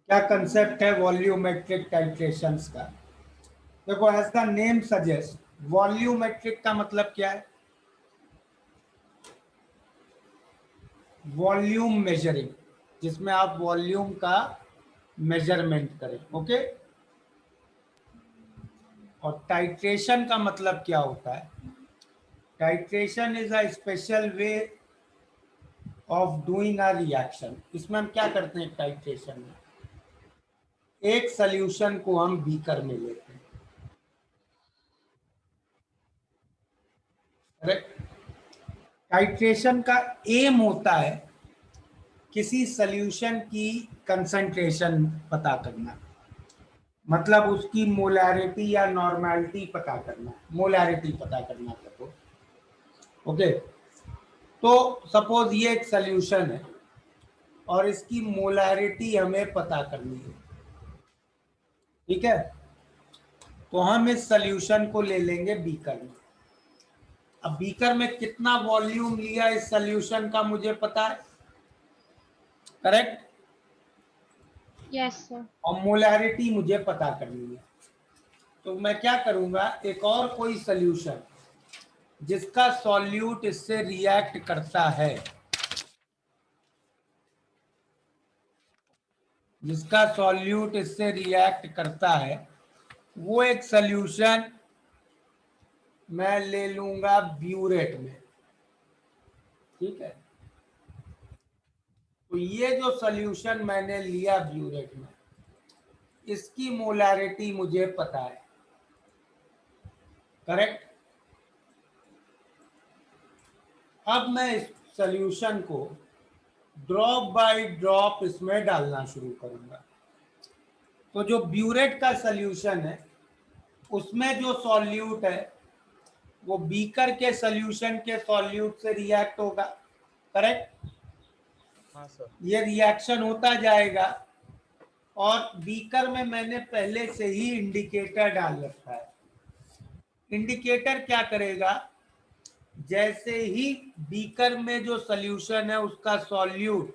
क्या कंसेप्ट है volumetric titrations का? देखो, as the name suggest, volumetric का मतलब क्या है? वॉल्यूम मेजरिंग, जिसमें आप वॉल्यूम का मेजरमेंट करें। ओके। और टाइट्रेशन का मतलब क्या होता है? Titration is a special way of doing a reaction. इसमें हम क्या करते हैं टाइट्रेशन में? एक सॉल्यूशन को हम बीकर में लेते हैं, करेक्ट? टाइट्रेशन का एम होता है किसी सॉल्यूशन की कंसंट्रेशन पता करना, मतलब उसकी मोलैरिटी या नॉर्मेलिटी पता करना, मोलैरिटी पता करना सपोज। ओके। तो सपोज ये एक सॉल्यूशन है और इसकी मोलैरिटी हमें पता करनी है, ठीक है? तो हम इस सॉल्यूशन को ले लेंगे बीकर में। अब बीकर में कितना वॉल्यूम लिया इस सॉल्यूशन का मुझे पता है, करेक्ट? Yes sir. और मोलैरिटी मुझे पता करनी है। तो मैं क्या करूंगा, एक और कोई सॉल्यूशन जिसका सॉल्यूट इससे रिएक्ट करता है, जिसका सॉल्यूट इससे रिएक्ट करता है, वो एक सॉल्यूशन मैं ले लूंगा ब्यूरेट में, ठीक है? तो ये जो सॉल्यूशन मैंने लिया ब्यूरेट में, इसकी मोलैरिटी मुझे पता है, करेक्ट? अब मैं इस सॉल्यूशन को ड्रॉप बाय ड्रॉप इसमें डालना शुरू करूंगा। तो जो ब्यूरेट का सॉल्यूशन है उसमें जो सॉल्यूट है वो बीकर के सॉल्यूशन के सॉल्यूट से रिएक्ट होगा, करेक्ट? हाँ सर। ये रिएक्शन होता जाएगा और बीकर में मैंने पहले से ही इंडिकेटर डाल रखा है। इंडिकेटर क्या करेगा, जैसे ही बीकर में जो सॉल्यूशन है उसका सॉल्यूट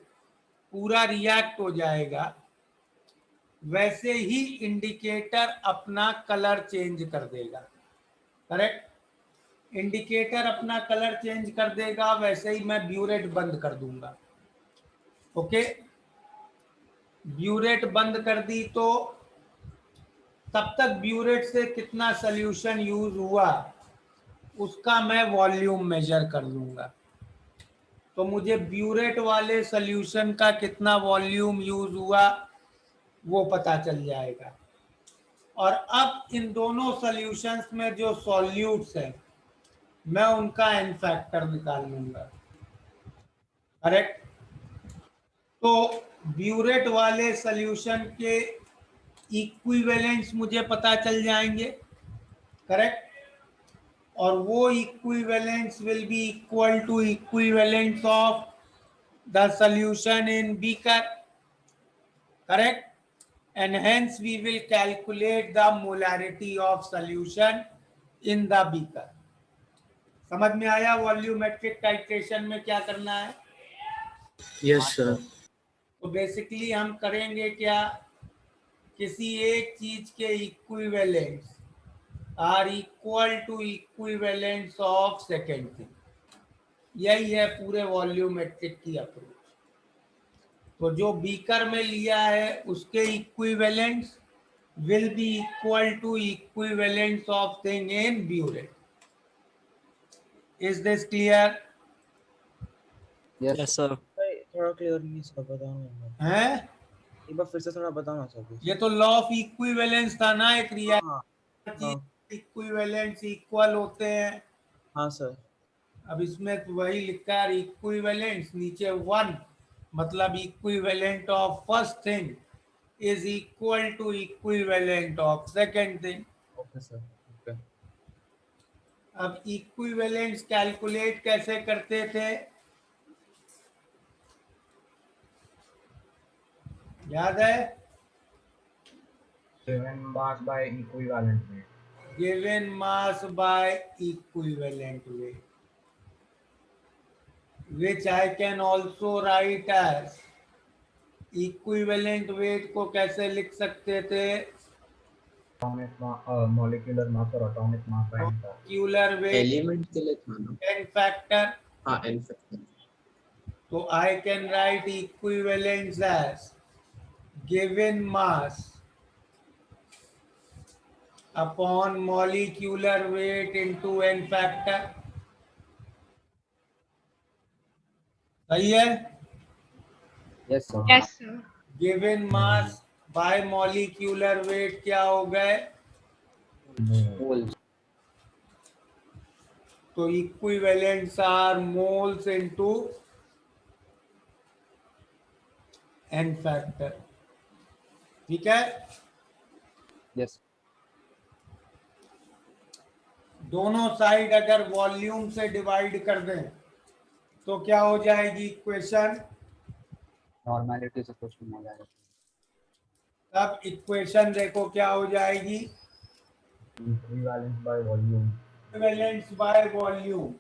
पूरा रिएक्ट हो जाएगा, वैसे ही इंडिकेटर अपना कलर चेंज कर देगा, करेक्ट? इंडिकेटर अपना कलर चेंज कर देगा, वैसे ही मैं ब्यूरेट बंद कर दूंगा। ओके। ब्यूरेट बंद कर दी तो तब तक ब्यूरेट से कितना सॉल्यूशन यूज हुआ उसका मैं वॉल्यूम मेजर कर लूंगा। तो मुझे ब्यूरेट वाले सॉल्यूशन का कितना वॉल्यूम यूज हुआ वो पता चल जाएगा। और अब इन दोनों सॉल्यूशंस में जो सॉल्यूट्स हैं मैं उनका एन फैक्टर निकाल लूंगा, करेक्ट? तो ब्यूरेट वाले सॉल्यूशन के इक्विवेलेंट्स मुझे पता चल जाएंगे, करेक्ट? और वो equivalents will be equal to equivalents of the solution in beaker, correct? And hence we will calculate the molarity of solution in the beaker. समझ में आया वॉल्यूमेट्रिक टाइट्रेशन में क्या करना है? Yes sir. तो बेसिकली हम करेंगे क्या, किसी एक चीज के equivalents are equal to equivalents of second thing. यही है पूरे वॉल्यूमेट्रिक की अप्रोच। तो जो बीकर में लिया है उसके equivalents will be equal to equivalence of thing in burette. Is this clear? Yes sir. थोड़ा क्लियर नहीं सर, बताओ ना हैं? एक बार फिर से थोड़ा बताओ ना सर। ये तो लॉ ऑफ इक्विवेलेंस था ना, एक रिएक्शन इक्विवेलेंस इक्वल होते हैं। हाँ सर। अब इसमें तो वही लिखा है इक्विवेलेंस, नीचे वन, मतलब equivalent of first thing is equal to equivalent of second thing. Okay sir. Okay. अब इक्विवेलेंस कैलकुलेट कैसे करते थे, याद है? given mass by equivalent weight. Given mass by equivalent weight, which I can also write as equivalent weight को कैसे लिख सकते थे? molecular mass और atomic mass by n factor. Molecular weight element के लिए था ना? n factor. हाँ, n फैक्टर. तो I can write equivalence as given mass upon molecular weight into n factor. सही है? Yes sir. Yes, sir. Given mass by molecular weight क्या हो गए? मोल. तो equivalents are moles into n factor. ठीक है? Yes. दोनों साइड अगर वॉल्यूम से डिवाइड कर दें तो क्या हो जाएगी इक्वेशन? नॉर्मलिटी से कुछ नहीं आ जाएगा. तब इक्वेशन देखो क्या हो जाएगी? Equivalence by volume. Equivalence by volume.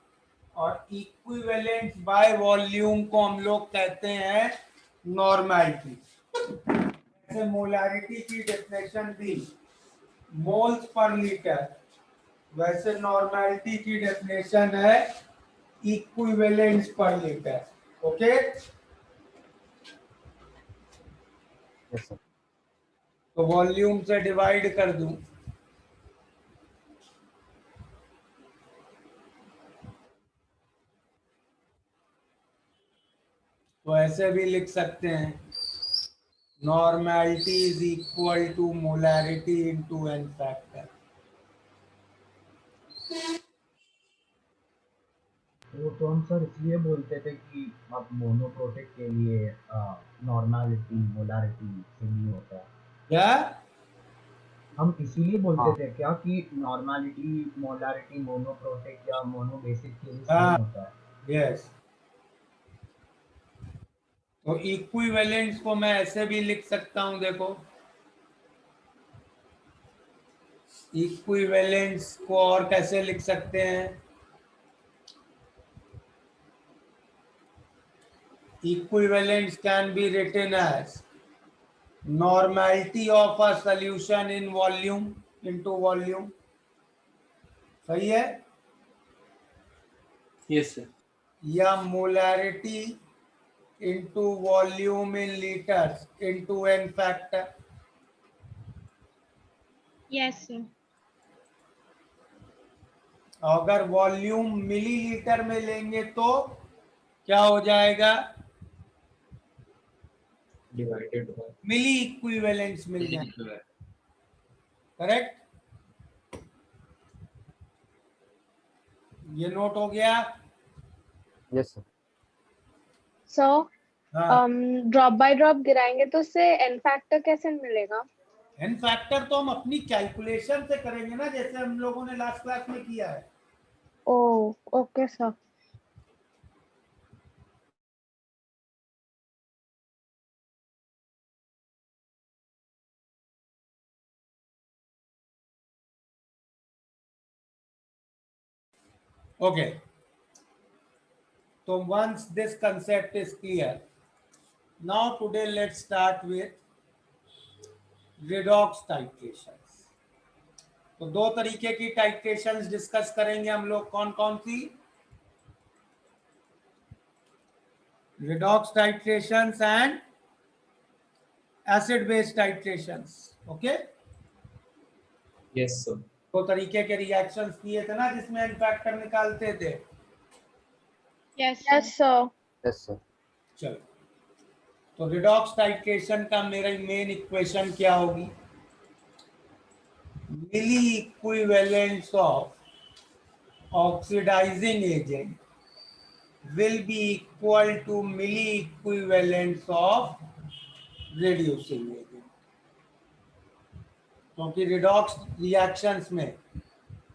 और इक्विवेलेंस बाय वॉल्यूम को हम लोग कहते हैं नॉर्मैलिटी. जैसे मोलारिटी की डेफिनेशन दी मोल्स पर लीटर, वैसे नॉर्मैलिटी की डेफिनेशन है इक्विवेलेंस पर लीटर. ओके? Yes sir. तो वॉल्यूम से डिवाइड कर दूं तो ऐसे भी लिख सकते हैं normality is equal to molarity into n factor. तो हम सर इसलिए बोलते थे कि अब मोनोप्रोटिक के लिए नॉर्मलिटी मोलारिटी सेम होता है. क्या? हम इसीलिए बोलते हाँ. थे क्या कि नॉर्मलिटी मोलारिटी मोनोप्रोटिक या मोनोबेसिक के लिए हाँ. सेम होता है. यस. तो इक्विवेलेंस को मैं ऐसे भी लिख सकता हूं. देखो इक्विवेलेंस को और कैसे लिख सकते हैं? Equivalence can be written as normality of a solution in volume into volume. सही है? Yes sir. या molarity into volume in litres into n factor. Yes, sir. अगर वॉल्यूम मिलीलीटर में लेंगे तो क्या हो जाएगा? डिवाइडेड बाय मिली इक्विवेलेंस मिल जाएगा. करेक्ट? ये नोट हो गया? Yes sir. So, हाँ. ड्रॉप बाय ड्रॉप गिराएंगे तो उससे n फैक्टर कैसे मिलेगा? n फैक्टर तो हम अपनी कैलकुलेशन से करेंगे ना, जैसे हम लोगों ने लास्ट क्लास में किया है. Oh, okay, sir. Okay. So once this concept is clear, now today let's start with redox titrations. तो दो तरीके की टाइट्रेशंस डिस्कस करेंगे हम लोग. कौन कौन सी? redox titrations and acid base titrations. Okay? Yes sir. दो तरीके के रिएक्शंस किए थे ना जिसमें n फैक्टर निकालते थे. Yes, sir. Yes sir. चलो, तो रिडॉक्स टाइट्रेशन का मेरा मेन इक्वेशन क्या होगी? Milliequivalence of oxidising agent will be equal to milli equivalence of reducing agent. क्योंकि रिडॉक्स रिएक्शंस में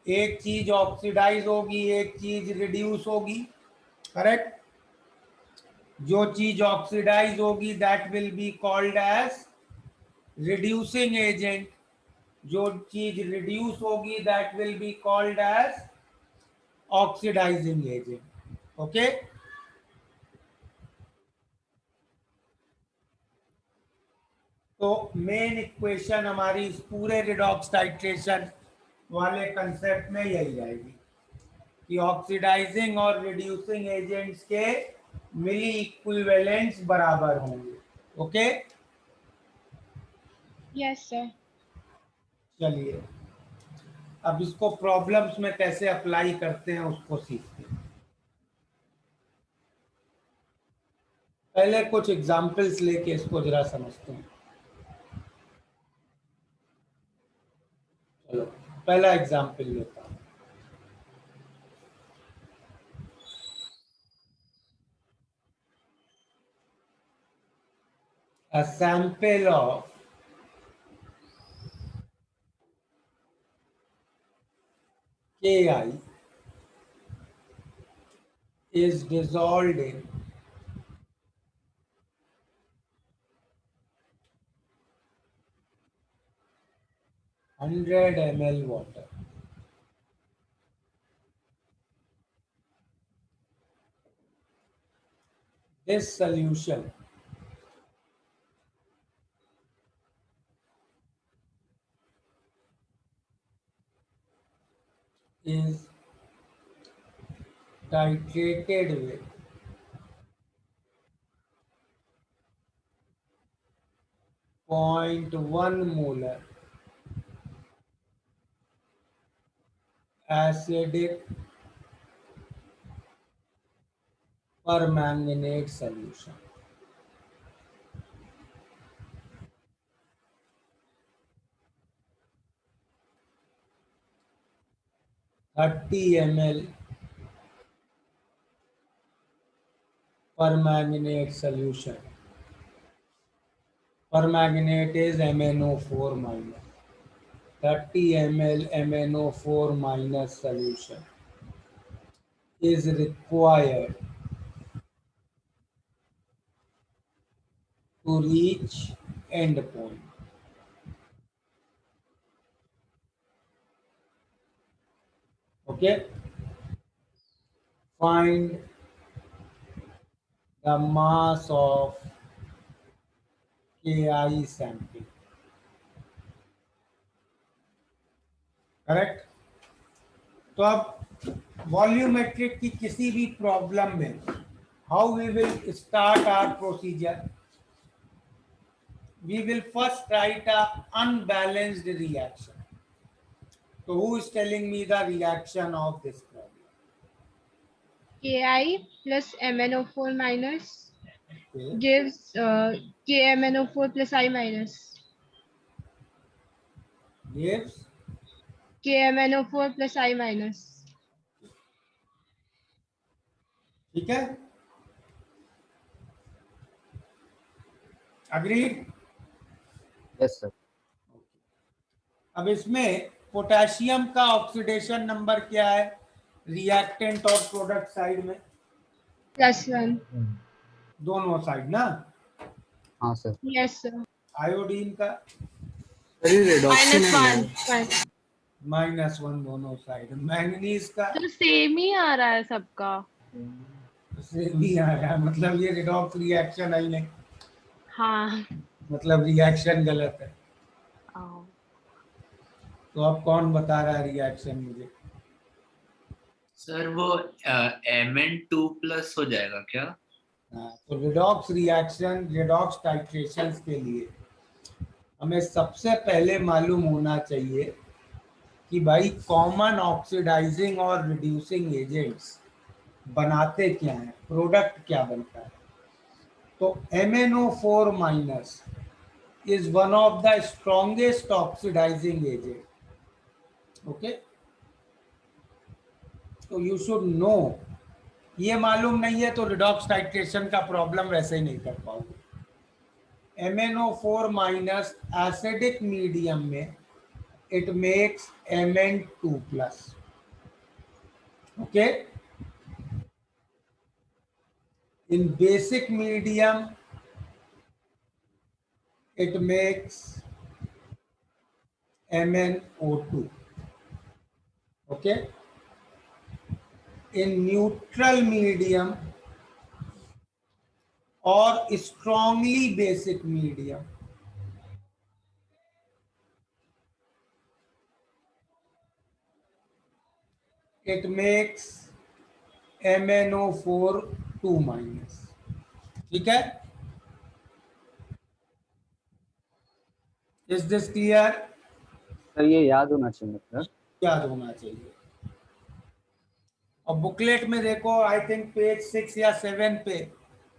एक चीज ऑक्सीडाइज होगी, एक चीज रिड्यूस होगी. करेक्ट? जो चीज ऑक्सीडाइज होगी that will be called as reducing agent. जो चीज रिड्यूस होगी that will be called as oxidising agent. Okay? तो मेन इक्वेशन हमारी इस पूरे रिडॉक्स टाइट्रेशन वाले कंसेप्ट में यही रहेगी कि ऑक्सीडाइजिंग और रिड्यूसिंग एजेंट्स के मिली इक्विवेलेंट्स बराबर होंगे। Okay, yes sir. चलिए अब इसको प्रॉब्लम्स में कैसे अप्लाई करते हैं उसको सीखते हैं। पहले कुछ एग्जाम्पल्स लेके इसको जरा समझते हैं। चलो पहला एग्जाम्पल लेता हूं। A sample of Ki is dissolved in 100 ml water. This solution is titrated with 0.1 molar acidic permanganate solution. ml permanganate solution. Permanganate is MnO4 minus. 30 ml MnO4 minus solution is required to reach end point. Okay, find the mass of Ki sample. Correct. तो अब volumetric की किसी भी problem में how we will start our procedure, we will first write a unbalanced reaction. तो who is telling me the reaction of this problem? Ki plus MnO4 minus gives KMnO4 plus I minus. gives KMnO4 plus I minus. ठीक है, agreed? Yes sir. अब इसमें potassium का oxidation number क्या है reactant और product side में? +1. दोनों साइड ना? हाँ सर। Yes sir. आयोडीन का -1. -1 दोनों साइड। मैंगनीज का तो सेम ही आ रहा है सबका। से भी आ रहा है, मतलब ये रिडॉक्स रिएक्शन आई नहीं, हाँ। मतलब रिएक्शन गलत है। आओ। तो अब कौन बता रहा है रिएक्शन मुझे? सर वो Mn2+ हो जाएगा क्या? हाँ, तो रिडॉक्स रिएक्शन, रिडॉक्स टाइट्रेशन के लिए हमें सबसे पहले मालूम होना चाहिए कि भाई कॉमन ऑक्सीडाइजिंग और रिड्यूसिंग एजेंट्स बनाते क्या हैं, प्रोडक्ट क्या बनता है। तो MnO4 minus is one of the strongest oxidising agent. Okay, तो यू शुड नो। ये मालूम नहीं है तो रिडॉक्स टाइट्रेशन का प्रॉब्लम वैसे ही नहीं कर पाओगे। MnO4 माइनस एसिडिक मीडियम में it makes Mn2+. Okay, in basic medium it makes MnO2. Okay, in neutral medium or strongly basic medium it makes MnO4 2 minus. ठीक है, इज दिस क्लियर? सर ये याद होना चाहिए मतलब। याद होना चाहिए। और बुकलेट में देखो, आई थिंक पेज 6 या 7 पे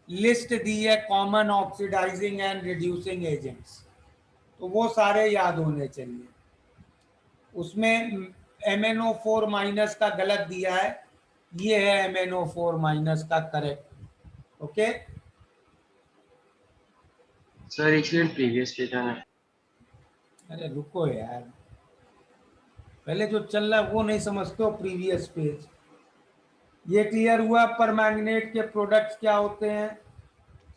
लिस्ट दी है common oxidising and reducing agents, तो वो सारे याद होने चाहिए। उसमें MnO4 माइनस का गलत दिया है, ये है MnO4 माइनस का करेक्ट। ओके सर एक मिनट प्रीवियस पेज आना। अरे रुको यार, पहले जो चल रहा है वो नहीं समझते हो, प्रीवियस पेज। ये क्लियर हुआ पर मैग्नेट के प्रोडक्ट्स क्या होते हैं?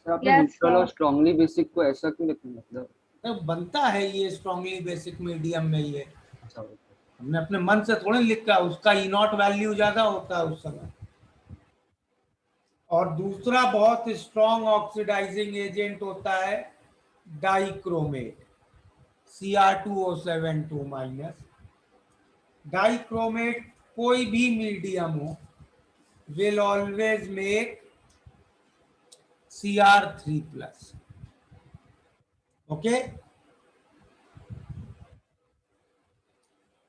सर आपने Yes, न्यूट्रल और sir. स्ट्रांगली बेसिक को ऐसा क्यों लिखा मतलब? तो बनता है ये स्ट्रांगली बेसिक मीडियम में, ये अच्छा हमने अपने मन से थोड़ी लिखा, उसका ई नॉट वैल्यू ज्यादा होता है उस समय। और दूसरा बहुत स्ट्रॉन्ग ऑक्सीडाइजिंग एजेंट होता है डाइक्रोमेट, Cr2O7 माइनस। डाइक्रोमेट कोई भी मीडियम हो will always make Cr3 plus. Okay,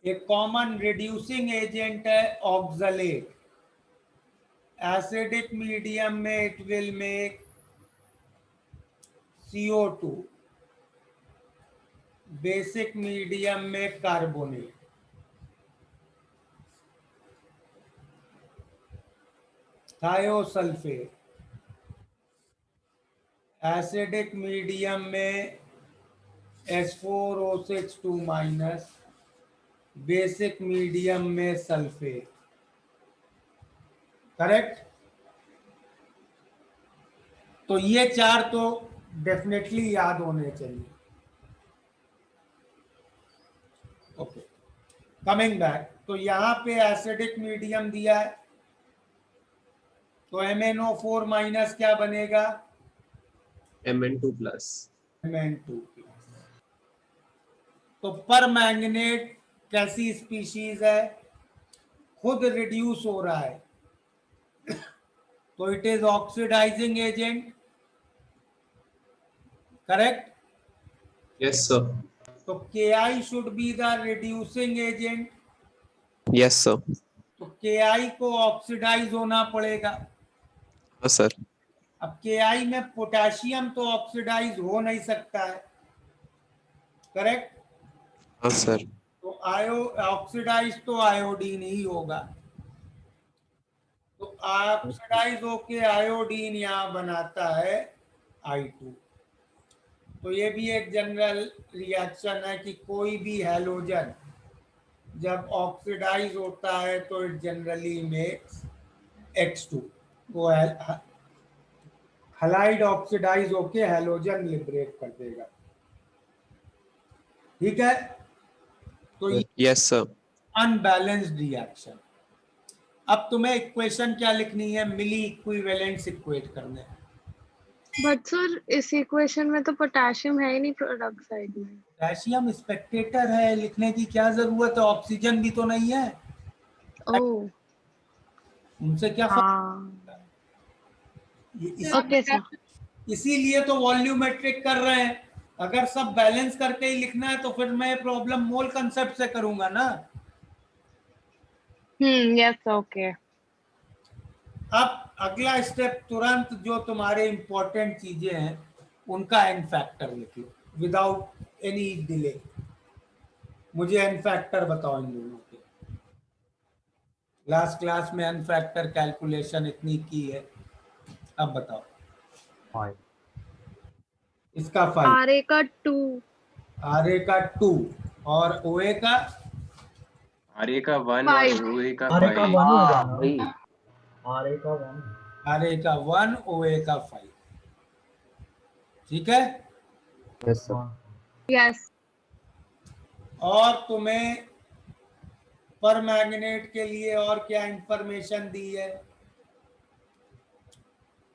एक कॉमन रिड्यूसिंग एजेंट है ऑक्सलेट। एसिडिक मीडियम में it will make CO2, basic medium में कार्बोनेट। थायोसल्फेट एसिडिक मीडियम में H4O6 माइनस, बेसिक मीडियम में sulphate. Correct? तो ये चार तो डेफिनेटली याद होने चाहिए। ओके, कमिंग बैक, तो यहां पे एसिडिक मीडियम दिया है, तो MnO4 माइनस क्या बनेगा? Mn2 plus. Mn2 plus. तो पर मैग्नेट कैसी स्पीशीज है? खुद रिड्यूस हो रहा है, तो it is oxidising agent. Correct? Yes sir. तो Ki should be the reducing agent. Yes sir. तो Ki को ऑक्सीडाइज होना पड़ेगा। हाँ सर। अब Ki में पोटेशियम तो ऑक्सीडाइज हो नहीं सकता है। करेक्ट? हाँ सर। तो ऑक्सीडाइज तो आयोडीन ही होगा। तो ऑक्सीडाइज होके आयोडीन यहाँ बनाता है I2। तो ये भी एक जनरल रिएक्शन है कि कोई भी हैलोजन जब ऑक्सीडाइज होता है तो इट जनरली मेक्स X2। वो हैलाइड ऑक्सीडाइज होके हैलोजन लिबरेट कर देगा। ठीक है, तो ये यस सर। Unbalanced reaction. अब तुम्हें इक्वेशन क्या लिखनी है? मिली इक्विवेलेंट्स इक्वेट करने हैं। बट सर इस इक्वेशन में तो पोटेशियम है ही नहीं प्रोडक्ट साइड में। पोटेशियम स्पेक्टेटर है, लिखने की क्या जरूरत है? ऑक्सीजन भी तो नहीं है, ओह उनसे क्या हाँ, फर्क? Okay sir. इसीलिए तो वॉल्यूमेट्रिक कर रहे हैं। अगर सब बैलेंस करके ही लिखना है तो फिर मैं प्रॉब्लम मोल कंसेप्ट से करूंगा ना। Yes okay. अब अगला स्टेप तुरंत, जो तुम्हारे इंपॉर्टेंट चीजें हैं उनका एन फैक्टर लिखो विदाउट एनी डिले। मुझे एन फैक्टर बताओ इन दोनों के। लास्ट क्लास में एन फैक्टर कैलकुलेशन इतनी की है, अब बताओ। 5। इसका 5, RA का 2, RA का 2 और OA का RA का 1 5। और OA का RA का 5। 1 हो हाँ जाना। वही। RA का 1। RA का 1, OA का 5। ठीक है, यस सर। यस और तुम्हें पर मैग्नेट के लिए और क्या इंफॉर्मेशन दी है?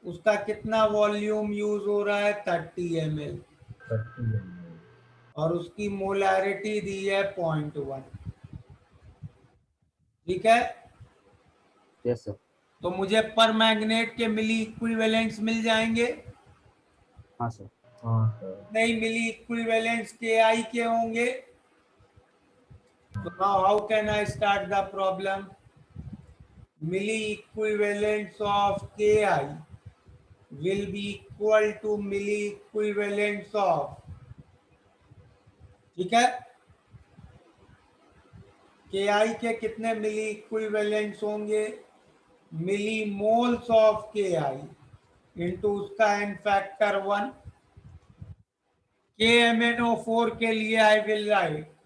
उसका कितना वॉल्यूम यूज हो रहा है? 30 ml। 30 ml। और उसकी मोलैरिटी दी है 0.1। ठीक है, Yes, sir. तो मुझे पर मैग्नेट के मिली इक्विवेलेंट्स मिल जाएंगे। हाँ सर। हाँ सर। नहीं मिली इक्विवेलेंट्स के आई के होंगे। तो now how can I start the problem? Milliequivalents of K I will be equal to milli equivalents of, ठीक है, के आई के कितने मिली इक्विवेलेंट्स होंगे? मिली moles of K I into उसका n factor 1। K M N O 4 के लिए I will write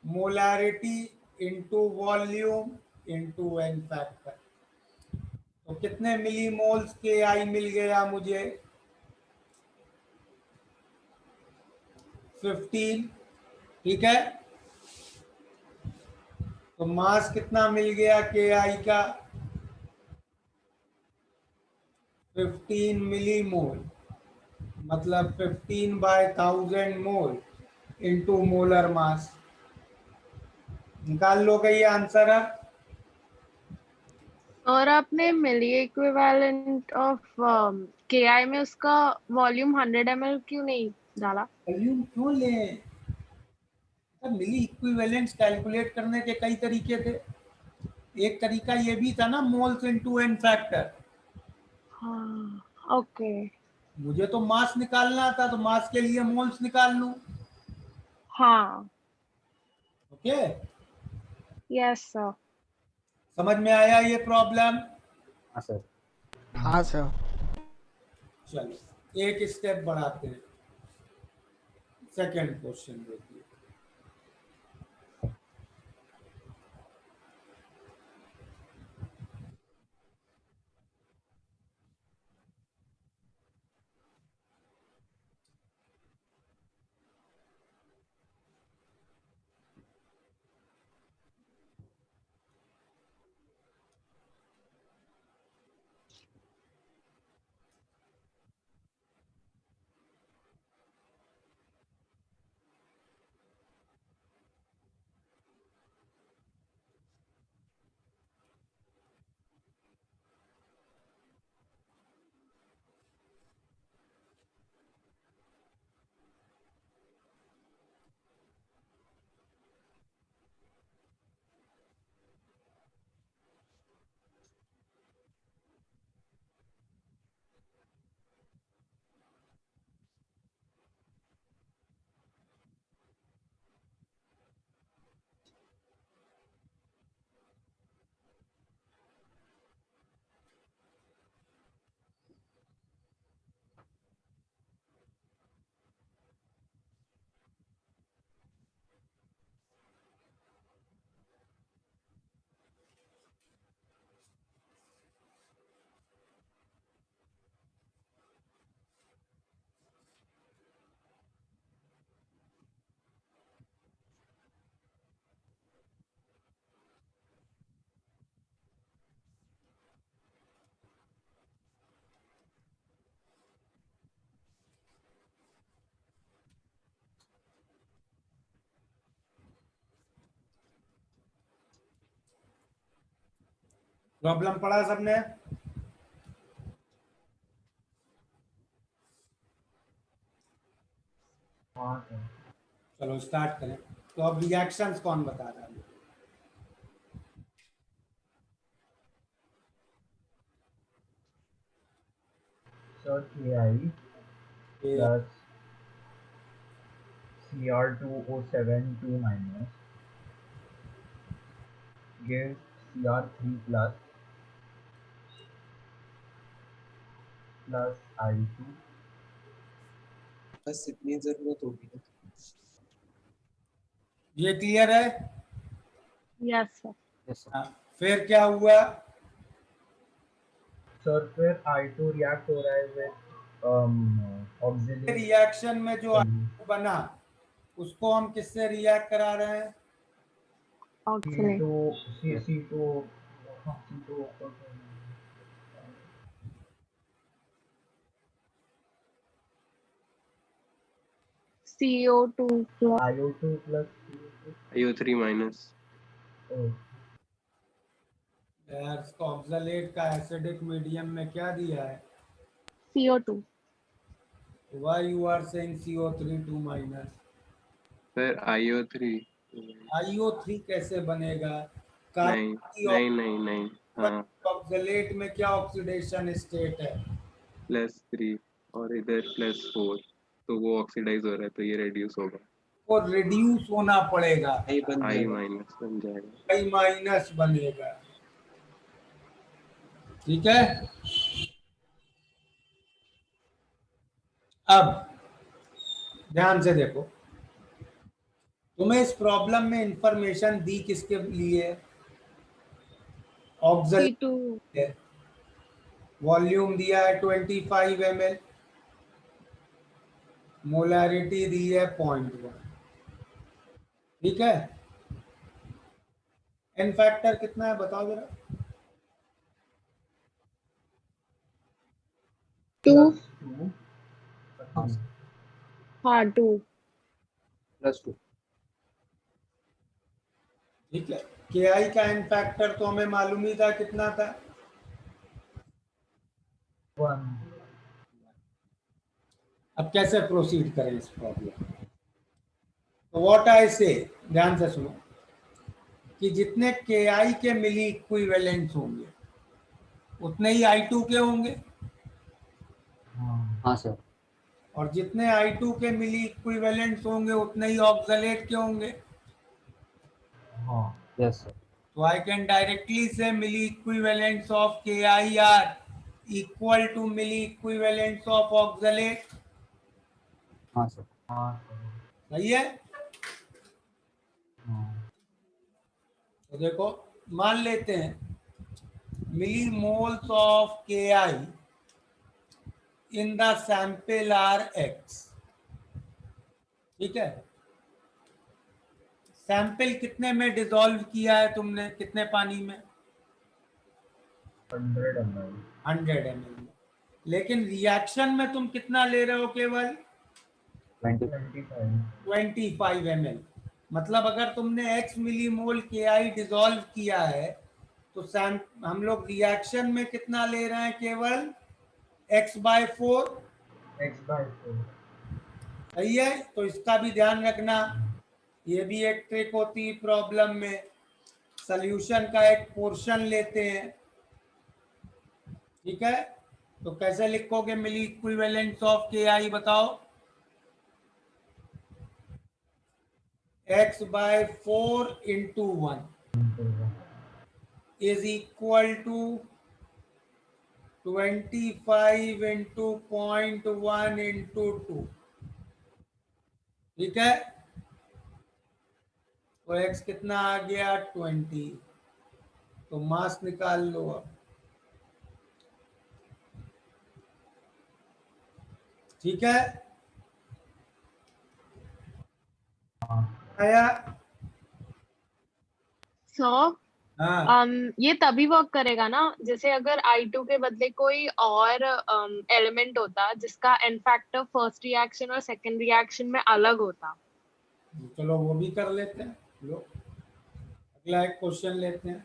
molarity into volume into n factor. तो कितने मिली मोल्स के आई मिल गया मुझे? 15, ठीक है। तो मास कितना मिल गया के आई का? 15 मिली मोल, मतलब 15/1000 मोल इंटू मोलर मास। निकाल लो ये आंसर है। और आपने मिली इक्विवेलेंट ऑफ केआई में उसका वॉल्यूम 100 ml क्यों नहीं डाला? वॉल्यूम क्यों लें? मिली इक्विवेलेंट्स कैलकुलेट करने के कई तरीके थे। एक तरीका ये भी था ना, मोल्स इनटू एन फैक्टर। हाँ ओके। मुझे तो मास निकालना था, तो मास के लिए मोल्स निकाल लूं। हाँ ओके, यस सर। समझ में आया ये प्रॉब्लम? हाँ सर। हाँ सर। चलो एक स्टेप बढ़ाते हैं, सेकंड क्वेश्चन देखिए। प्रॉब्लम पढ़ा सबने? हाँ सर। चलो स्टार्ट करें। तो अब रिएक्शंस कौन बता रहा है? Sir KI plus Cr2O7 2 minus gives Cr3 plus I2 बस इतनी जरूरत होगी ना। ये क्लियर है? Yes sir. Yes, sir. हाँ, फिर क्या हुआ? सर फिर I2 रिएक्ट हो रहा है विद ऑक्सिलरी रिएक्शन में जो बना उसको हम किससे रिएक्ट करा रहे हैं? Oxalate. C2 CO2 plus IO2 plus CO2। IO3 minus. यार इसका ऑक्सलेट का एसिडिक मीडियम में क्या दिया है? CO2। Why you are saying CO3 2 minus? Sir IO3 IO3 कैसे बनेगा? नहीं कार्बन की नहीं नहीं नहीं, हाँ ऑक्सलेट में क्या ऑक्सीडेशन स्टेट है? +3 और इधर +4, तो वो ऑक्सीडाइज हो रहा है तो ये रेड्यूस होगा, वो रिड्यूस होना पड़ेगा, I माइनस बन जाएगा। I माइनस बनेगा। ठीक है, अब ध्यान से देखो, तुम्हें इस प्रॉब्लम में इंफॉर्मेशन दी किसके लिए? ऑक्सलेट। C2। वॉल्यूम दिया है 25 ml, मोलैरिटी दी है 0.1। ठीक है, एन फैक्टर कितना है बताओ जरा? 2। 2 हाँ सर, हाँ 2। +2। ठीक है, के आई का एन फैक्टर तो हमें मालूम ही था, कितना था? 1 अब कैसे प्रोसीड करें इस प्रॉब्लम? तो व्हाट आई से, ध्यान से सुनो, कि जितने के आई के मिली इक्विवेलेंट्स होंगे उतने ही I2 के होंगे, हाँ हाँ सर। और जितने I2 के मिली इक्विवेलेंट्स होंगे उतने ही ऑक्सलेट के होंगे। हाँ यस सर। तो आई कैन डायरेक्टली से मिली equivalents of K I are equal to milliequivalents of oxalate. हाँ सर। हाँ सर सही है? हाँ तो देखो, मान लेते हैं मिली moles of K I in the sample are X. ठीक है, सैंपल कितने में डिसॉल्व किया है तुमने, कितने पानी में? 100 ml 100 ml में। लेकिन रिएक्शन में तुम कितना ले रहे हो? केवल 20। 25 25 ml। मतलब अगर तुमने x मिलीमोल के आई डिसॉल्व किया है तो हम लोग रिएक्शन में कितना ले रहे हैं? केवल x/4। x/4 सही है, तो इसका भी ध्यान रखना। ये भी एक ट्रिक होती है प्रॉब्लम में, सॉल्यूशन का एक पोर्शन लेते हैं। ठीक है, तो कैसे लिखोगे मिली इक्विवेलेंट्स ऑफ के आई बताओ? x/4 into 1 is equal to 25 into 0.1 into 2। ठीक है, तो x कितना आ गया? 20। तो मास निकाल लो अब। ठीक है, आया? सो हाँ, ये तभी वर्क करेगा ना, जैसे अगर I2 के बदले कोई और एलिमेंट होता जिसका एन फैक्टर फर्स्ट रिएक्शन और सेकंड रिएक्शन में अलग होता। चलो वो भी कर लेते हैं। लो, अगला एक क्वेश्चन लेते हैं।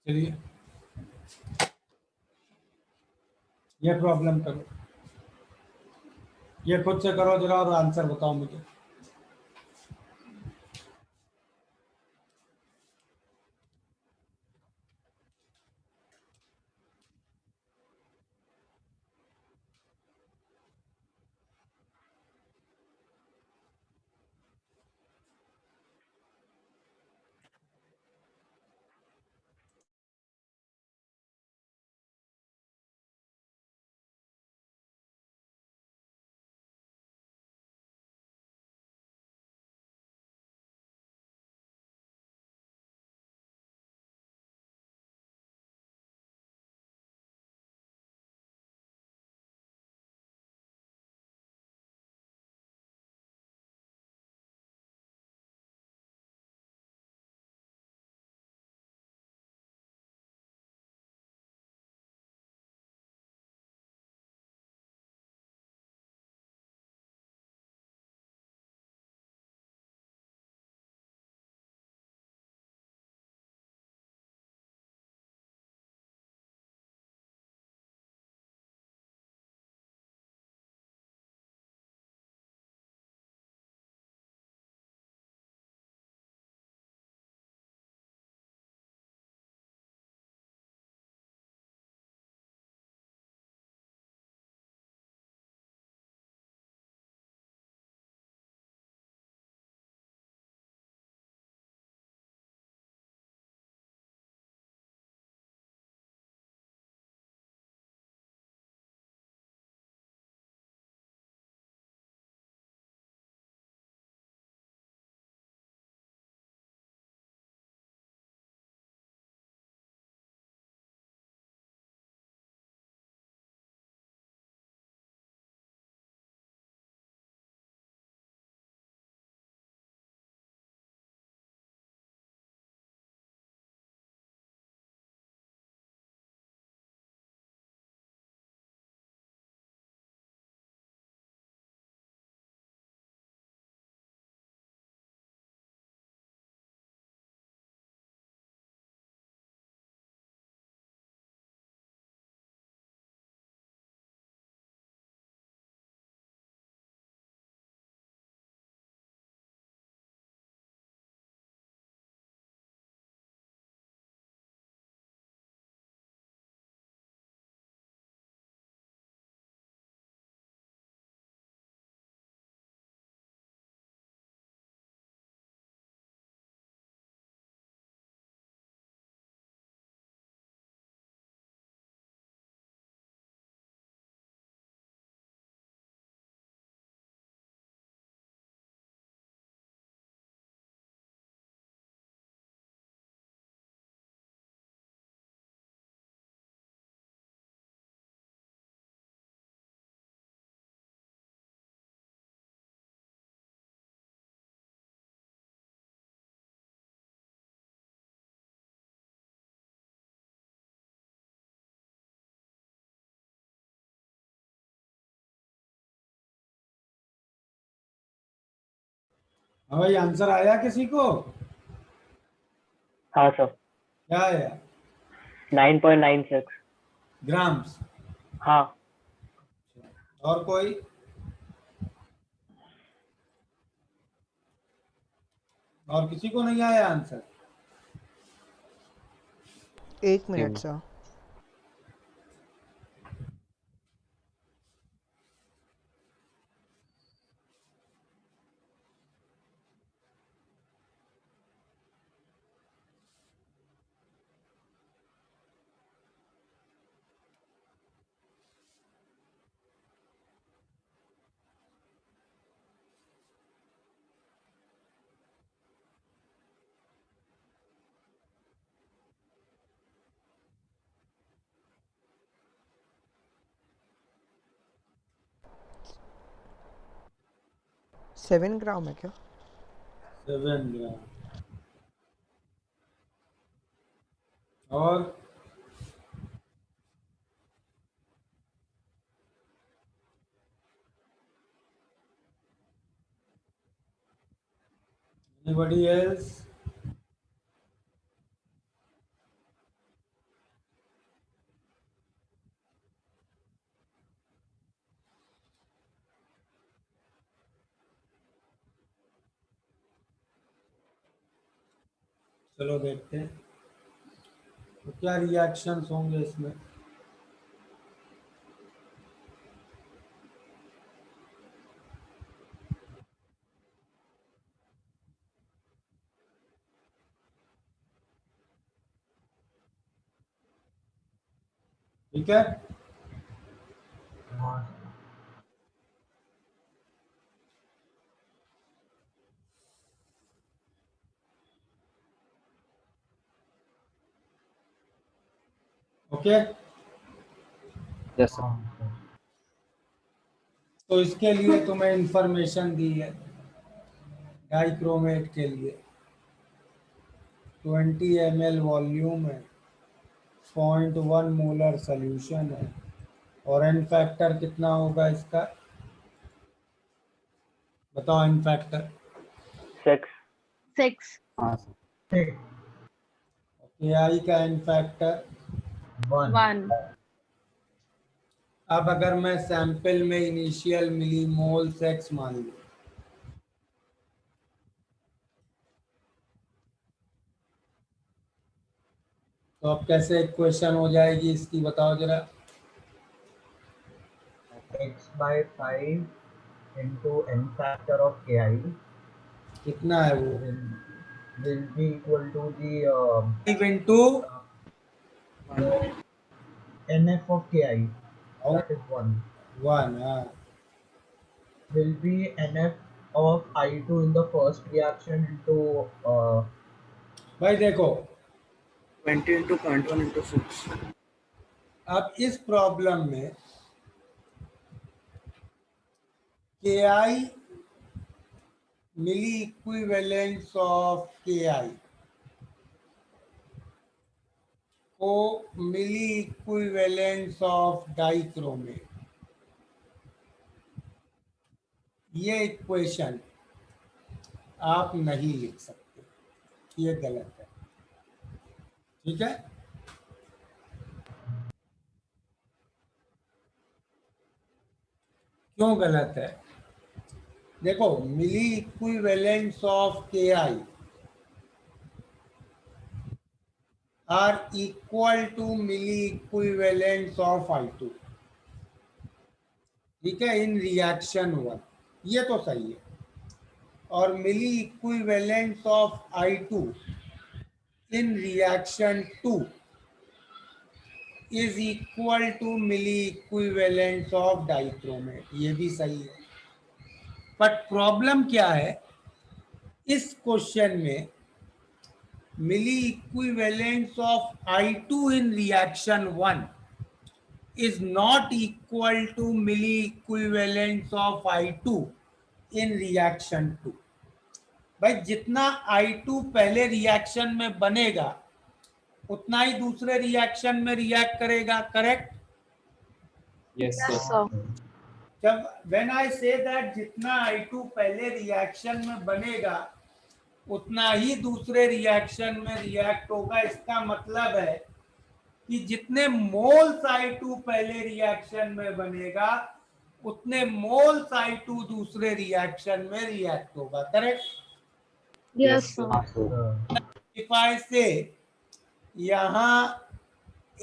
चलिए ये प्रॉब्लम करो, ये खुद से करो जरा और आंसर बताओ मुझे। हाँ भाई, आंसर आया किसी को? हाँ सर, क्या आया? 9.96। ग्राम्स। हाँ। और कोई? और किसी को नहीं आया आंसर? एक मिनट सर। सेवन ग्राम है क्या? 7 ग्राम। और anybody else? चलो देखते हैं तो क्या रिएक्शंस होंगे इसमें। ठीक है, हाँ ओके। Yes, sir. हाँ तो इसके लिए तुम्हें इंफॉर्मेशन दी है डाइक्रोमेट के लिए 20 ml वॉल्यूम है, 0.1 मोलर सोल्यूशन है, और एन फैक्टर कितना होगा इसका, बताओ एन फैक्टर। 6. 6. हाँ सर. ठीक. के आई का एन फैक्टर 1. 1. अब अगर मैं सैंपल में इनिशियल मिलीमोल सेक्स मान लूं, तो अब कैसे इक्वेशन हो जाएगी इसकी, बताओ जरा। x/5 into n factor of ki कितना है वो, will be equal to the 5 into nf of ki, Oh. that is 1, 1। हाँ, will be nf of I2 in the first reaction into भाई देखो 20 into 0.1 into 6. अब इस प्रॉब्लम में के आई मिली इक्विवेलेंस ऑफ के आई को मिली इक्विवेलेंस ऑफ डाइक्रोमेट, ये equation आप नहीं लिख सकते, ये गलत है। ठीक है, क्यों गलत है? देखो मिली equivalence of K I are equal to milliequivalence of I2। ठीक है, इन रिएक्शन 1, ये तो सही है। और milliequivalence of I2 in reaction 2 is equal to milliequivalence of dichromate, ये भी सही है। बट प्रॉब्लम क्या है, इस क्वेश्चन में milliequivalence of I2 in reaction 1 is not equal to milli equivalence of I2 in reaction 2। भाई जितना I2 पहले रिएक्शन में बनेगा उतना ही दूसरे रिएक्शन में रिएक्ट करेगा, correct? Yes, sir. Yes, sir. जब व्हेन आई से दैट जितना I2 पहले रिएक्शन में बनेगा उतना ही दूसरे रिएक्शन में रिएक्ट होगा, इसका मतलब है कि जितने मोल्स I2 पहले रिएक्शन में बनेगा उतने मोल्स I2 दूसरे रिएक्शन में रिएक्ट होगा, करेक्ट? Yes, sir. हाँ सर. इफ आई से यहाँ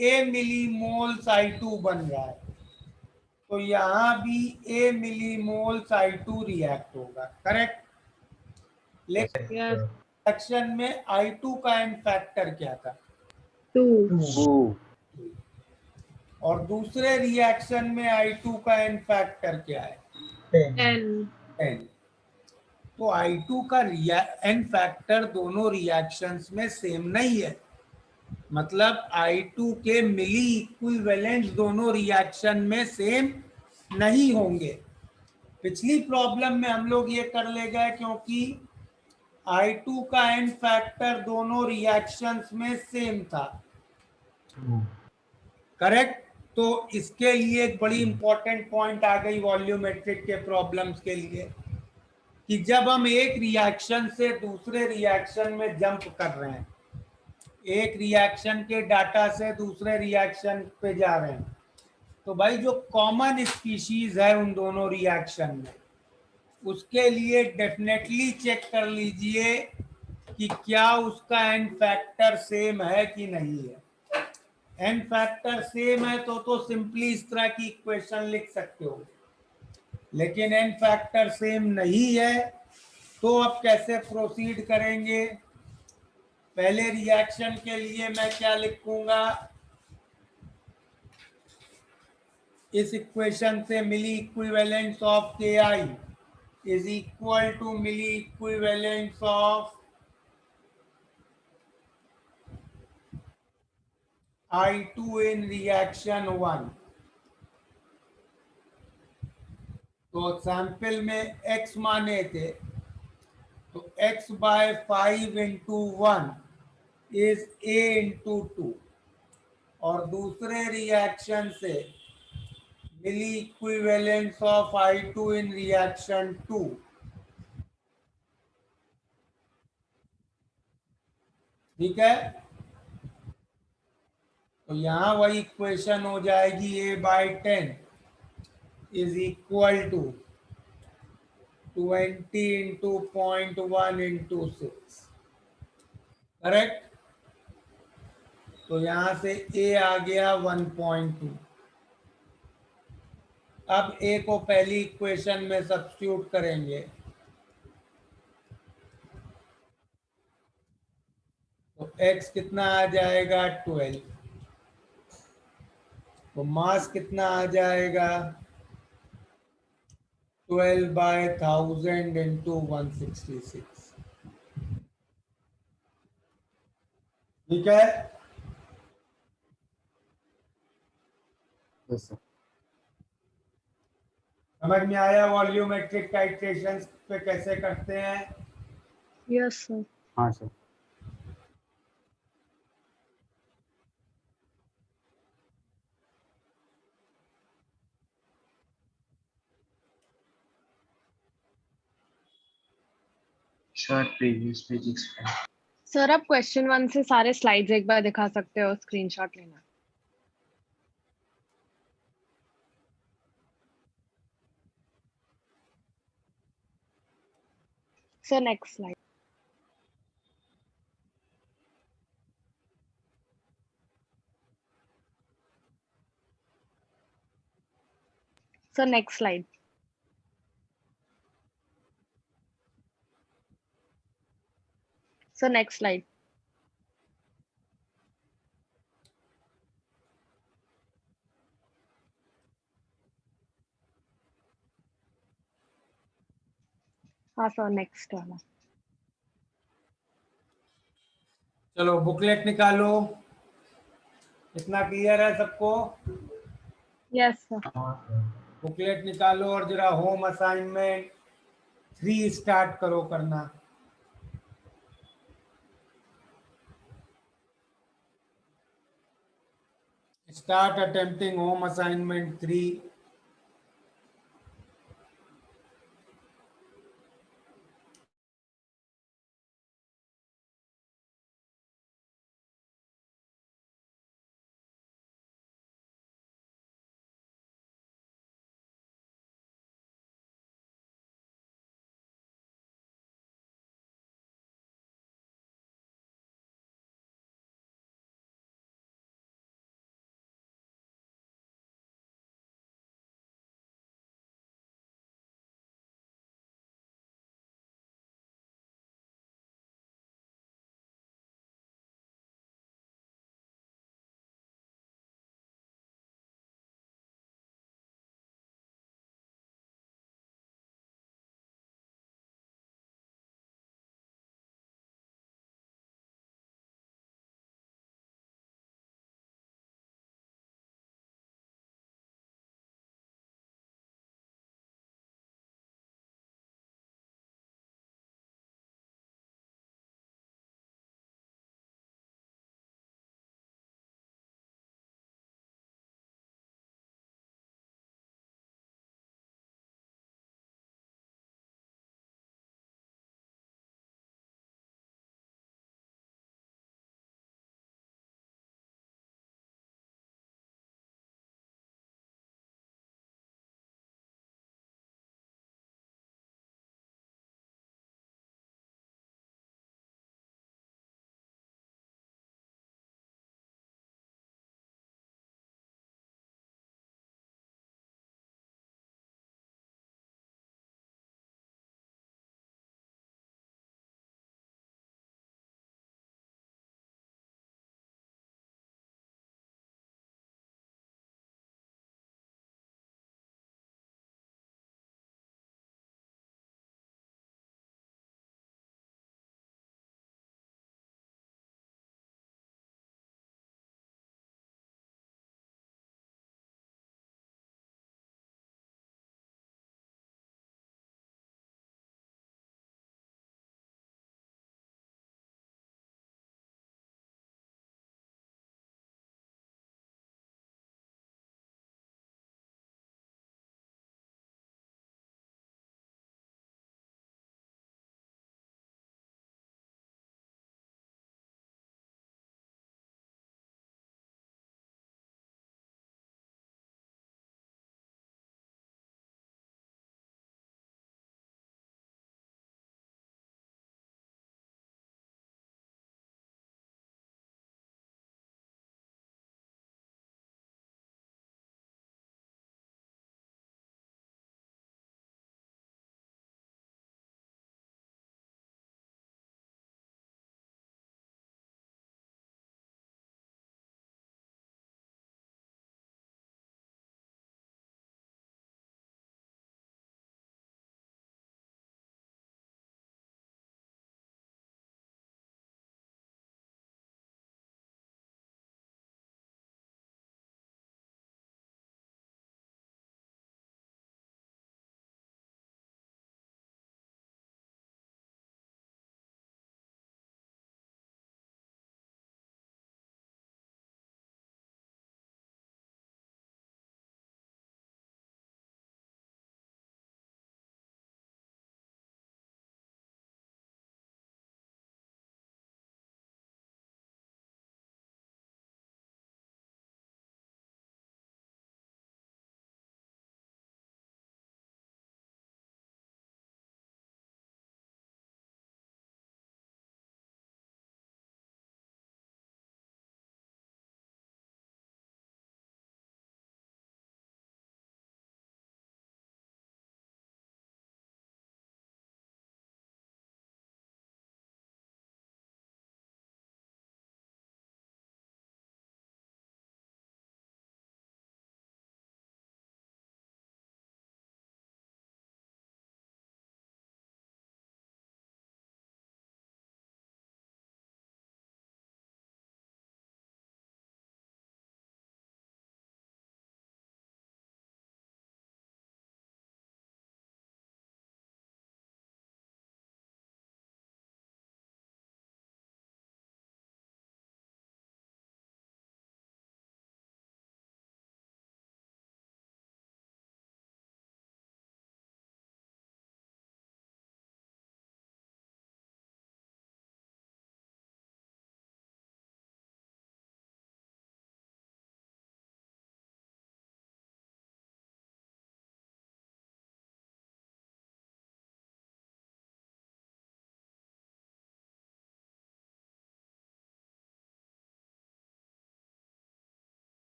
A मिलीमोल्स I2 बन रहा है तो यहाँ भी A मिलीमोल्स I2 रिएक्ट होगा, करेक्ट? लेकिन Yes. रिएक्शन में I2 का एन फैक्टर क्या था, 2. 2. और दूसरे रिएक्शन में I2 का एन फैक्टर क्या है, 10. 10। तो I2 का एन फैक्टर दोनों रिएक्शंस में सेम नहीं है, मतलब I2 के मिली इक्विवेलेंस दोनों रिएक्शन में सेम नहीं होंगे। पिछली प्रॉब्लम में हम लोग ये कर ले गए क्योंकि I2 का एन फैक्टर दोनों रिएक्शंस में सेम था, करेक्ट? तो इसके लिए एक बड़ी इंपॉर्टेंट पॉइंट आ गई वॉल्यूमेट्रिक के प्रॉब्लम्स के लिए कि जब हम एक रिएक्शन से दूसरे रिएक्शन में जंप कर रहे हैं, एक रिएक्शन के डाटा से दूसरे रिएक्शन पे जा रहे हैं, तो भाई जो कॉमन स्पीशीज है उन दोनों रिएक्शन में उसके लिए डेफिनेटली चेक कर लीजिए कि क्या उसका एन फैक्टर सेम है कि नहीं है। एन फैक्टर सेम है तो सिंपली इस तरह की इक्वेशन लिख सकते हो, लेकिन एन फैक्टर सेम नहीं है तो अब कैसे प्रोसीड करेंगे। पहले रिएक्शन के लिए मैं क्या लिखूंगा, इस इक्वेशन से milliequivalence of K I is equal to milliequivalence of I2 in reaction 1। तो सैंपल में x माने थे, तो x by 5 into 1 is a into 2, और दूसरे रिएक्शन से milliequivalence of I2 in reaction 2 ठीक है। तो यहां वही इक्वेशन हो जाएगी a by 10 is equal to 20 into 0.1 into 6, correct. तो यहां से a आ गया 1.2। अब a को पहली इक्वेशन में सब्स्टिट्यूट करेंगे तो x कितना आ जाएगा 12, तो मास कितना आ जाएगा 12 बाय 1000 इंटू 166, ठीक है। Yes, sir. समझ में आया वॉल्यूमेट्रिक टाइट्रेशन पे कैसे करते हैं। Yes sir. हाँ sir. Sure, previous page explain. Sir आप क्वेश्चन 1 से सारे स्लाइड्स एक बार दिखा सकते हो, स्क्रीनशॉट लेना। Sir next slide. Sir next slide. Sir next slide. हाँ सर नेक्स्ट वाला। चलो बुकलेट निकालो, इतना क्लियर है सबको। Yes sir. बुकलेट निकालो और जरा होम असाइनमेंट 3 स्टार्ट करो करना। Start attempting home assignment 3।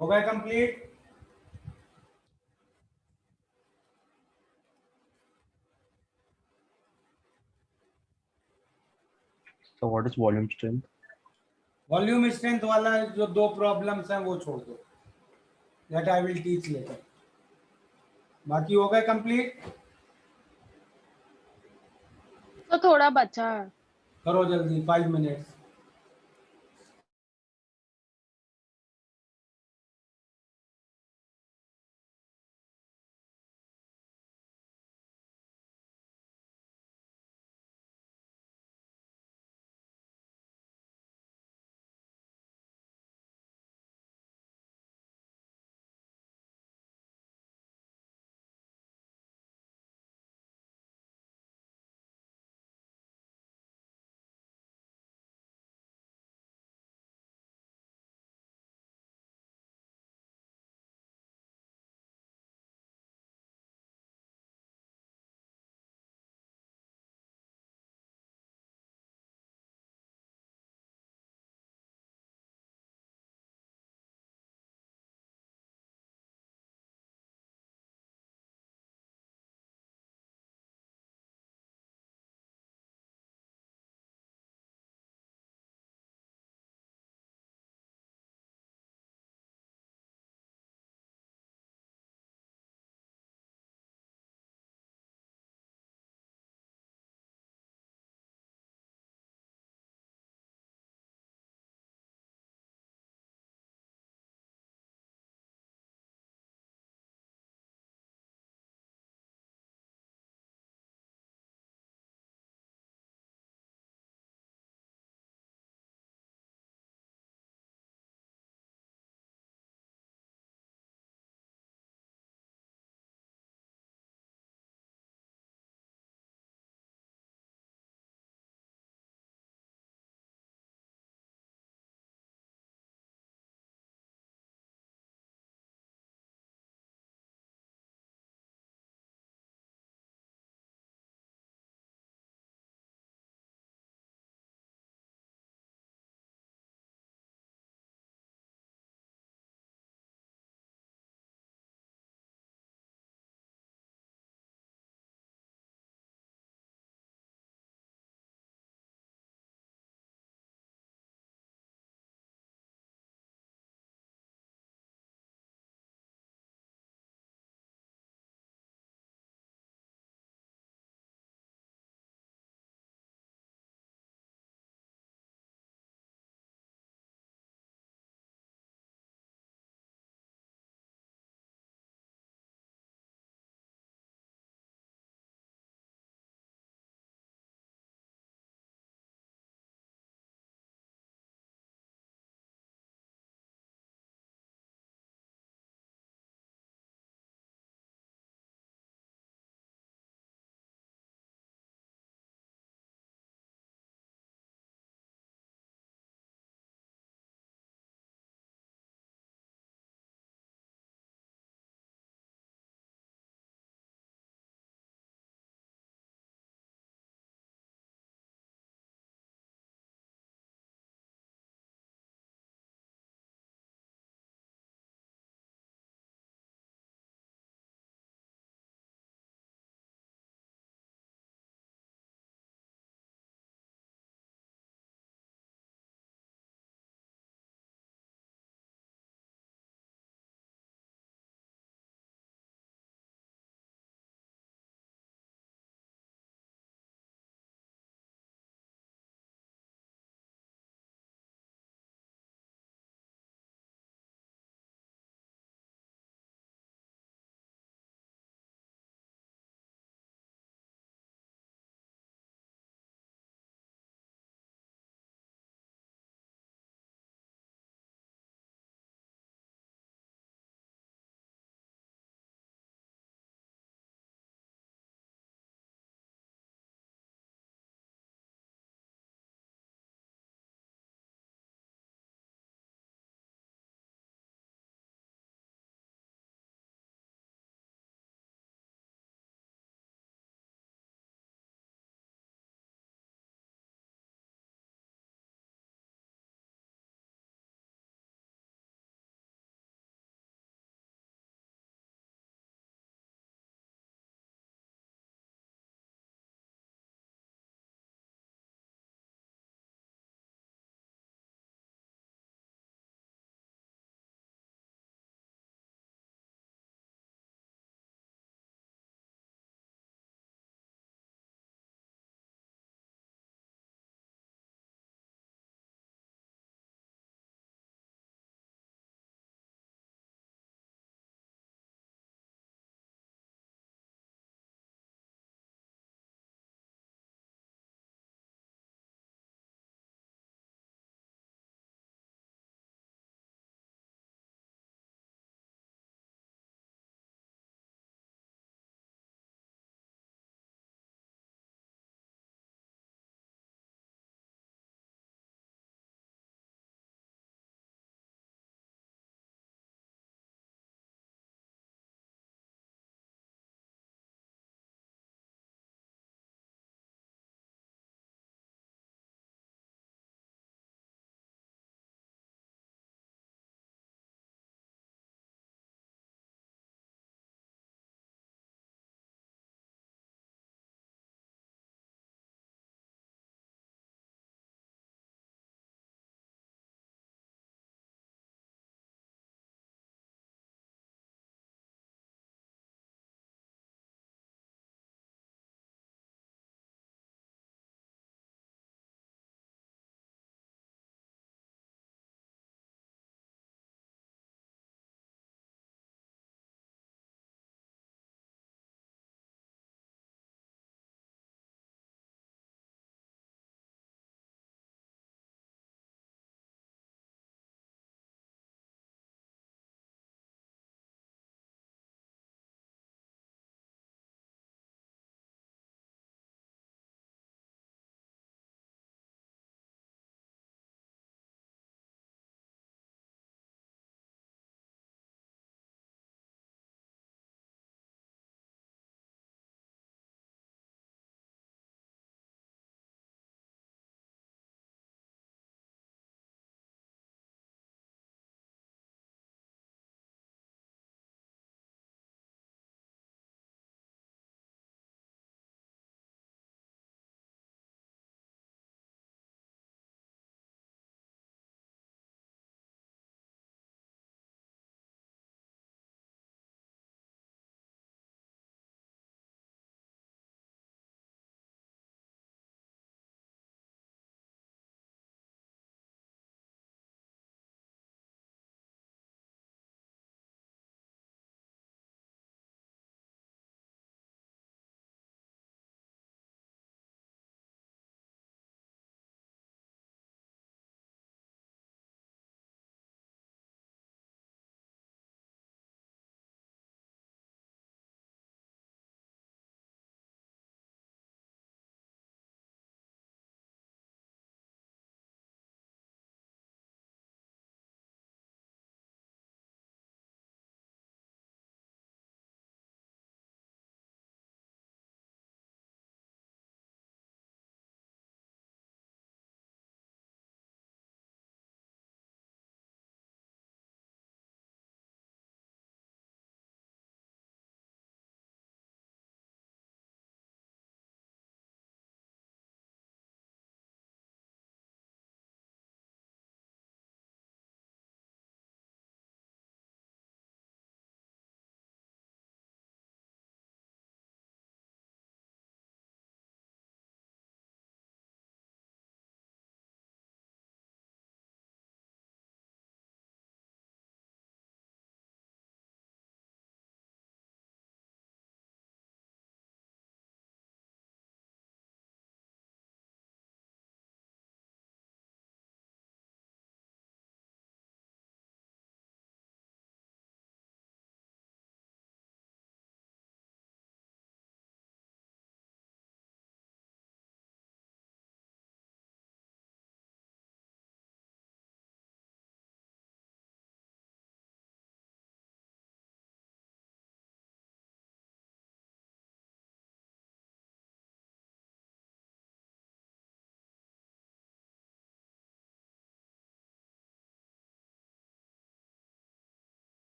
हो गए complete? So what is volume strength? Volume strength वाला जो दो प्रॉब्लम्स हैं वो छोड़ दो, that I will teach later. बाकी हो गए कंप्लीट? तो थोड़ा बचा है। करो जल्दी, 5 मिनट्स।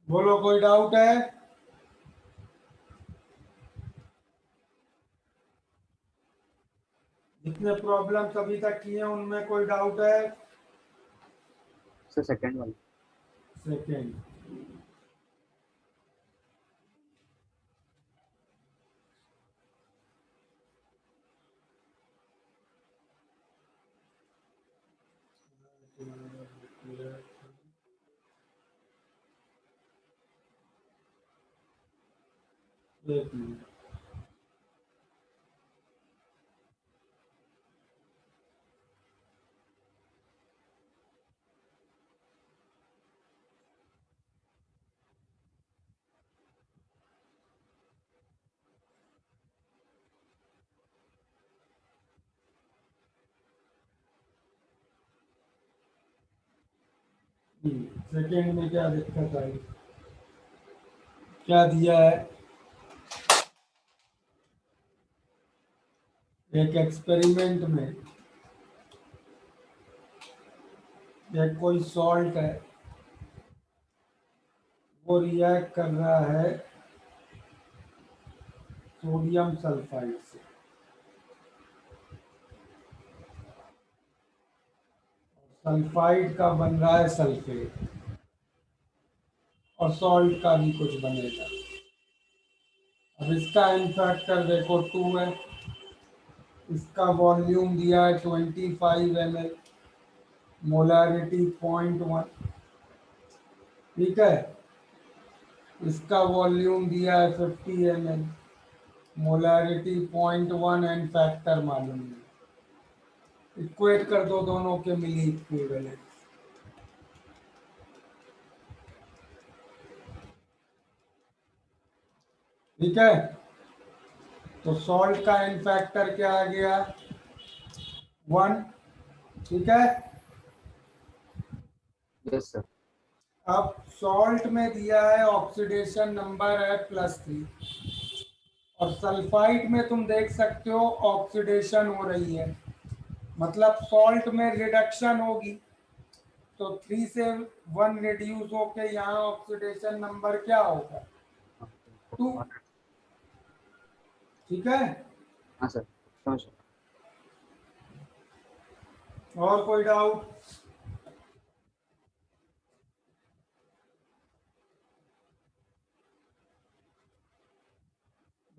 बोलो, कोई डाउट है? जितने प्रॉब्लम अभी तक किए हैं उनमें कोई डाउट है? Sir second one. सेकेंड, एक मिनट। सेकेंड में क्या दिक्कत आई? क्या दिया है? एक एक्सपेरिमेंट में एक कोई सॉल्ट है, वो रिएक्ट कर रहा है सोडियम सल्फाइड से। सल्फाइड का बन रहा है सल्फेट, और सॉल्ट का भी कुछ बनेगा। अब इसका एन फैक्टर देखो 2 है, इसका वॉल्यूम दिया है 25 ml, मोलारिटी 0.1, ठीक है। इसका वॉल्यूम दिया है 50 ml, मोलारिटी 0.1, एन फैक्टर मालूम नहीं। इक्वेट कर दो दोनों के मिली इक्विवेलेंट। ठीक है, तो सॉल्ट का एन फैक्टर क्या आ गया? 1, ठीक है। Yes sir. अब सॉल्ट में दिया है ऑक्सीडेशन नंबर है +3, और सल्फाइड में तुम देख सकते हो ऑक्सीडेशन हो रही है, मतलब सॉल्ट में रिडक्शन होगी। तो 3 से 1 रिड्यूस होके यहाँ ऑक्सीडेशन नंबर क्या होगा? 2, ठीक है। हाँ सर. समझ. और कोई डाउट?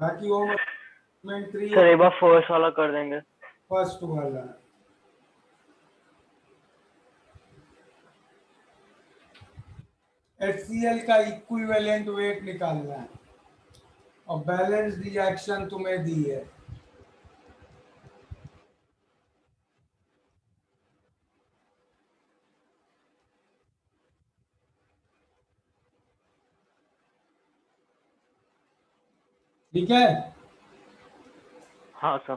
बाकी वो में 3 सर एक बार फर्स्ट वाला कर देंगे. फर्स्ट वाला HCl का इक्विवेलेंट वेट निकालना है, और बैलेंस रिएक्शन तुम्हें दी है। ठीक है, हाँ सर.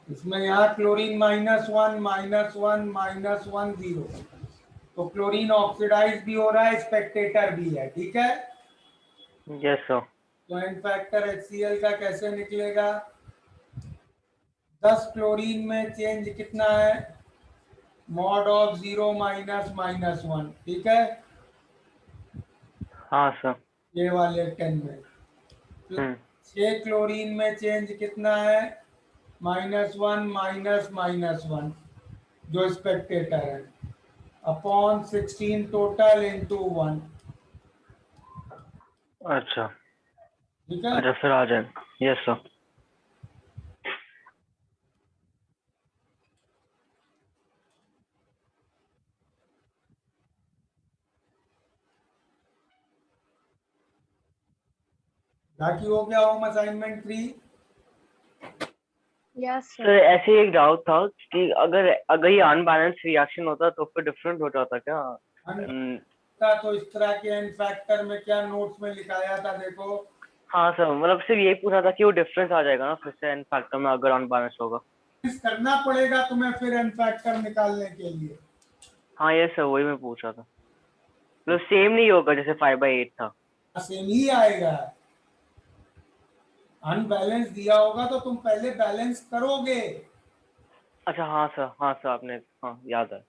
इसमें यहाँ क्लोरीन -1 -1 -1 0, तो क्लोरीन ऑक्सीडाइज भी हो रहा है, स्पेक्टेटर भी है, ठीक है। Yes sir. तो एन फैक्टर HCl का कैसे निकलेगा? 10 क्लोरीन में चेंज कितना है? मॉड ऑफ 0 -1, ठीक है। हाँ सर. ये वाले 10 में 6 क्लोरीन में चेंज कितना है? -1 -1, जो स्पेक्टेटर है, अपॉन 16 टोटल इंटू 1, अच्छा. ठीक है। अच्छा फिर आ जाएगा. Yes sir. बाकी हो गया home assignment 3। Yes sir sir. ऐसे एक डाउट था कि अगर अगर ये अनबैलेंस रिएक्शन होता तो फिर डिफरेंट हो जाता क्या? तो इस तरह के एन फैक्टर में क्या नोट्स में लिखाया था देखो। हाँ सर, मतलब सिर्फ यही पूछा था कि वो डिफरेंस आ जाएगा ना फिर से एन फैक्टर में अगर अनबैलेंस होगा? करना पड़ेगा तुम्हें फिर एन फैक्टर निकालने के लिए। हाँ ये सर वही मैं पूछ रहा था, मतलब सेम नहीं होगा जैसे 5/8 था? सेम ही आएगा। अनबैलेंस दिया होगा तो तुम पहले बैलेंस करोगे। अच्छा हाँ सर, हाँ सर आपने, हाँ याद है.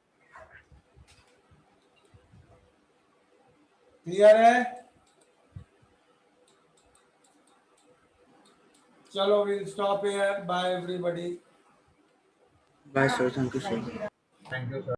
क्लियर है? चलो we'll stop here. Bye everybody. Bye, sir. Thank you, sir. Thank you sir.